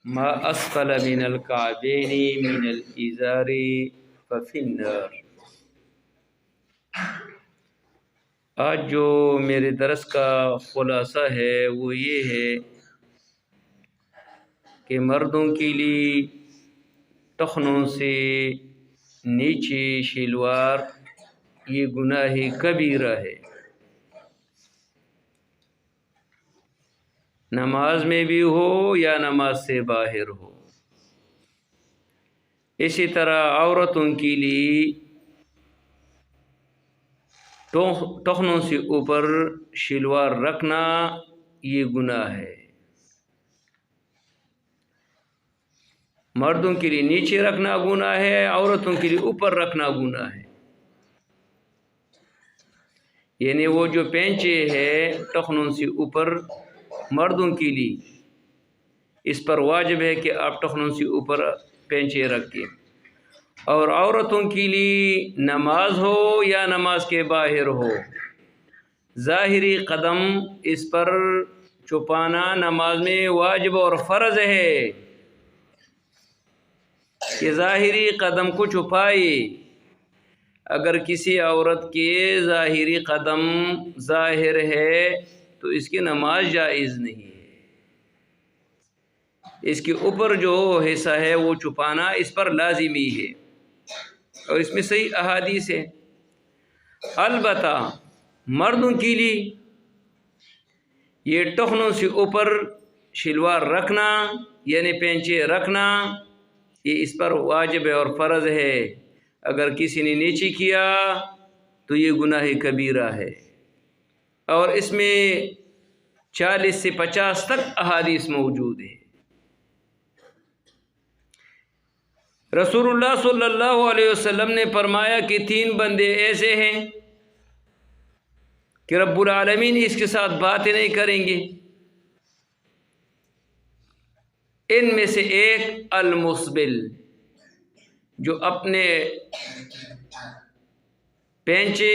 ما اسفل من الكعبين من الازار ففي النار۔ آج جو میرے درس کا خلاصہ ہے وہ یہ ہے کہ مردوں کے لیے ٹخنوں سے نیچے شلوار یہ گناہ کبیرہ ہے، نماز میں بھی ہو یا نماز سے باہر ہو۔ اسی طرح عورتوں کے لیے ٹخنوں سے اوپر شلوار رکھنا یہ گناہ ہے، مردوں کے لیے نیچے رکھنا گناہ ہے، عورتوں کے لیے اوپر رکھنا گناہ ہے۔ یعنی وہ جو پینچے ہے ٹخنوں سے اوپر مردوں کے لیے، اس پر واجب ہے کہ آپ ٹخنوں سے اوپر پینچے رکھیں، اور عورتوں کے لیے نماز ہو یا نماز کے باہر ہو، ظاہری قدم اس پر چھپانا نماز میں واجب اور فرض ہے کہ ظاہری قدم کو چھپائے۔ اگر کسی عورت کے ظاہری قدم ظاہر ہے تو اس کی نماز جائز نہیں ہے، اس کے اوپر جو حصہ ہے وہ چھپانا اس پر لازمی ہے، اور اس میں صحیح احادیث ہے۔ البتہ مردوں کے لیے یہ ٹخنوں سے اوپر شلوار رکھنا یعنی پینچے رکھنا یہ اس پر واجب ہے اور فرض ہے، اگر کسی نے نیچے کیا تو یہ گناہ کبیرہ ہے، اور اس میں 40 سے 50 تک احادیث موجود ہے۔ رسول اللہ صلی اللہ علیہ وسلم نے فرمایا کہ 3 بندے ایسے ہیں کہ رب العالمین اس کے ساتھ باتیں نہیں کریں گے۔ ان میں سے ایک المسبل، جو اپنے پینچے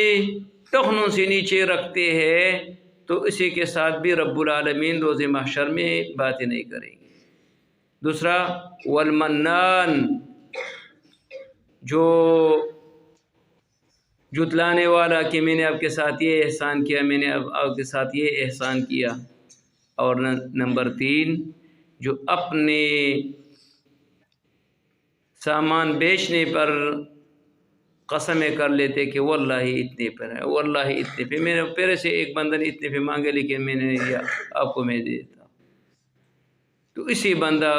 ٹخنوں سے نیچے رکھتے ہیں تو اسی کے ساتھ بھی رب العالمین روز محشر میں باتیں نہیں کریں گے۔ دوسرا والمنان، جو جتلانے والا کہ میں نے آپ کے ساتھ یہ احسان کیا، میں نے آپ کے ساتھ یہ احسان کیا۔ اور نمبر 3، جو اپنے سامان بیچنے پر قسمیں کر لیتے کہ واللہ اتنے پر ہے، واللہ اتنے پہ، میرے پیرے سے ایک بندہ نے اتنے پہ مانگے لیکن میں نے نہیں دیا، آپ کو میں دے دیتا، تو اسی بندہ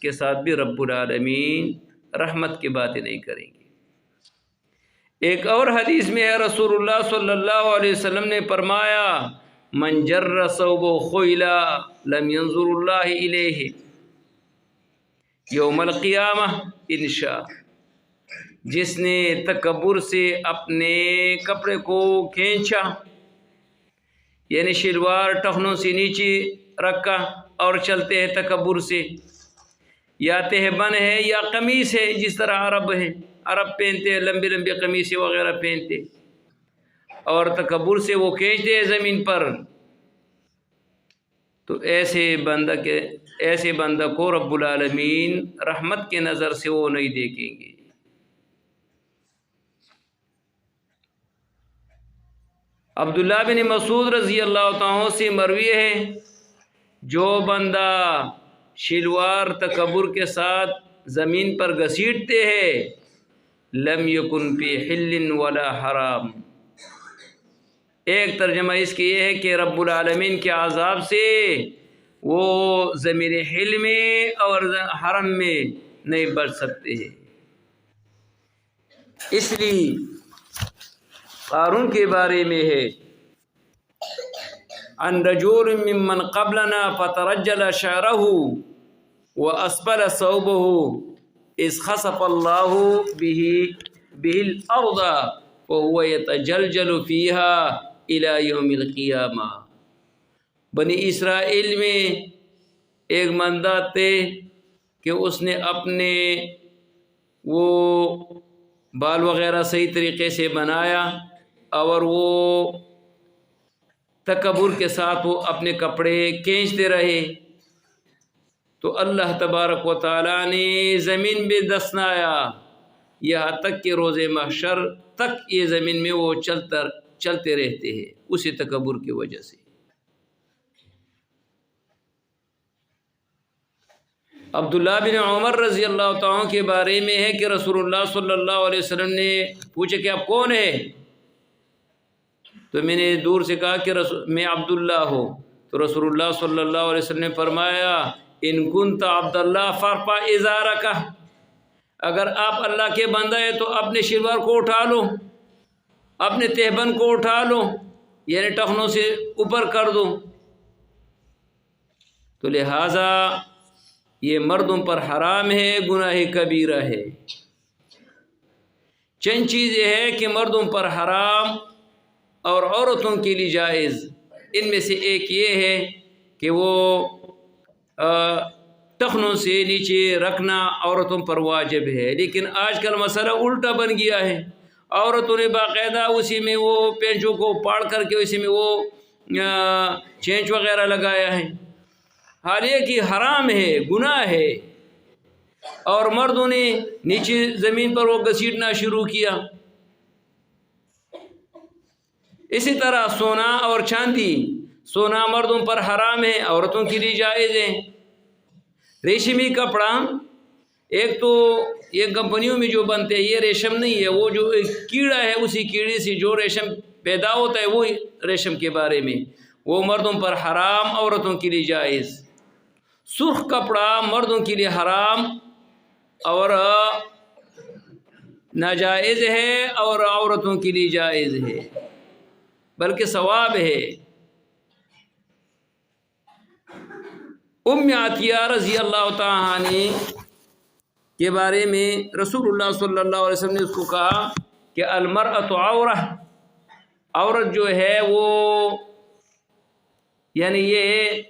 کے ساتھ بھی رب العالمین رحمت کی باتیں نہیں کریں گے۔ ایک اور حدیث میں ہے رسول اللہ صلی اللہ علیہ وسلم نے فرمایا من جر ثوبہ خیلا لم ينظر اللہ الیہ یوم القیامہ انشاء، جس نے تکبر سے اپنے کپڑے کو کھینچا یعنی شلوار ٹخنوں سے نیچے رکھا اور چلتے ہیں تکبر سے، یا تہبند ہے یا قمیص ہے، جس طرح عرب پہنتے ہیں، لمبی لمبی قمیصیں وغیرہ پہنتے، اور تکبر سے وہ کھینچتے ہیں زمین پر، تو ایسے بندہ کو رب العالمین رحمت کے نظر سے وہ نہیں دیکھیں گے۔ عبداللہ بن مسعود رضی اللہ تعالیٰ سے مروی ہے، جو بندہ شلوار تکبر کے ساتھ زمین پر گھسیٹتے ہیں لم یکن فی حل ولا حرام، ایک ترجمہ اس کی یہ ہے کہ رب العالمین کے عذاب سے وہ زمین حل میں اور حرم میں نہیں بچ سکتے ہیں۔ اس لیے قارون کے بارے میں ہے عن رجل ممن قبلنا فترجل شعره واسبل ثوبه اذ خسف الله به الارض وهو يتجلجل فيها الى يوم القیامہ۔ بنی اسرائیل میں ایک بندہ تھے کہ اس نے اپنے وہ بال وغیرہ صحیح طریقے سے بنایا، اور وہ تکبر کے ساتھ وہ اپنے کپڑے کھینچتے رہے، تو اللہ تبارک و تعالیٰ نے زمین میں دفنایا، یہاں تک کہ روز محشر تک یہ زمین میں وہ چلتے رہتے ہیں اسی تکبر کی وجہ سے۔ عبداللہ بن عمر رضی اللہ تعالیٰ کے بارے میں ہے کہ رسول اللہ صلی اللہ علیہ وسلم نے پوچھا کہ آپ کون ہیں؟ تو میں نے دور سے کہا کہ میں عبداللہ ہوں۔ تو رسول اللہ صلی اللہ علیہ وسلم نے فرمایا ان کنت عبداللہ فارفع ازارک، اگر آپ اللہ کے بندہ ہیں تو اپنے شلوار کو اٹھا لو، اپنے تہبند کو اٹھا لو، یعنی ٹخنوں سے اوپر کر دو۔ تو لہٰذا یہ مردوں پر حرام ہے، گناہ کبیرہ ہے۔ چند چیزیں ہے کہ مردوں پر حرام اور عورتوں کے لیے جائز، ان میں سے ایک یہ ہے کہ وہ ٹخنوں سے نیچے رکھنا عورتوں پر واجب ہے، لیکن آج کل مسئلہ الٹا بن گیا ہے، عورتوں نے باقاعدہ اسی میں وہ پینچوں کو پاڑ کر کے اسی میں وہ چینچ وغیرہ لگایا ہے، حالانکہ کہ حرام ہے، گناہ ہے، اور مردوں نے نیچے زمین پر وہ گھسیٹنا شروع کیا۔ اسی طرح سونا اور چاندی، سونا مردوں پر حرام ہے، عورتوں کے لیے جائز ہے۔ ریشمی کپڑا، ایک تو یہ کمپنیوں میں جو بنتے ہیں یہ ریشم نہیں ہے، وہ جو ایک کیڑا ہے اسی کیڑے سے جو ریشم پیدا ہوتا ہے وہی ریشم کے بارے میں، وہ مردوں پر حرام، عورتوں کے لیے جائز۔ سرخ کپڑا مردوں کے لیے حرام اور ناجائز ہے، اور عورتوں کے لیے جائز ہے، بلکہ ثواب ہے۔ ام عطیہ رضی اللہ تعالیٰ عنہ کے بارے میں رسول اللہ صلی اللہ علیہ وسلم نے اس کو کہا کہ المرأۃ عورہ، عورت جو ہے وہ یعنی یہ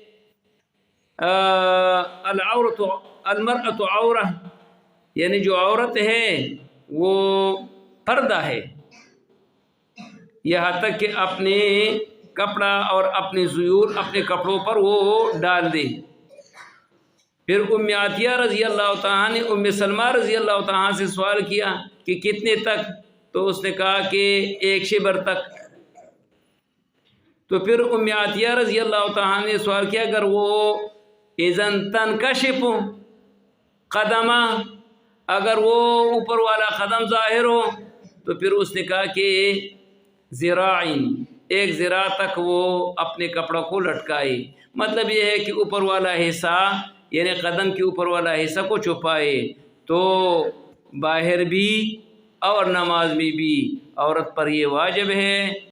المرأۃ عورہ یعنی جو عورت ہے وہ پردہ ہے، یہاں تک کہ اپنے کپڑا اور اپنے زیور اپنے کپڑوں پر وہ ڈال دے۔ پھر ام عطیہ رضی اللہ تعالیٰ نے ام سلمہ رضی اللہ تعالیٰ سے سوال کیا کہ کتنے تک؟ تو اس نے کہا کہ 1 شبر تک۔ تو پھر ام عطیہ رضی اللہ تعالیٰ نے سوال کیا اگر وہ اذن تنکشف قدمہ، اگر وہ اوپر والا قدم ظاہر ہو، تو پھر اس نے کہا کہ ذراعین، 1 ذراع تک وہ اپنے کپڑا کو لٹکائے، مطلب یہ ہے کہ اوپر والا حصہ یعنی قدم کے اوپر والا حصہ کو چھپائے، تو باہر بھی اور نماز میں بھی عورت پر یہ واجب ہے۔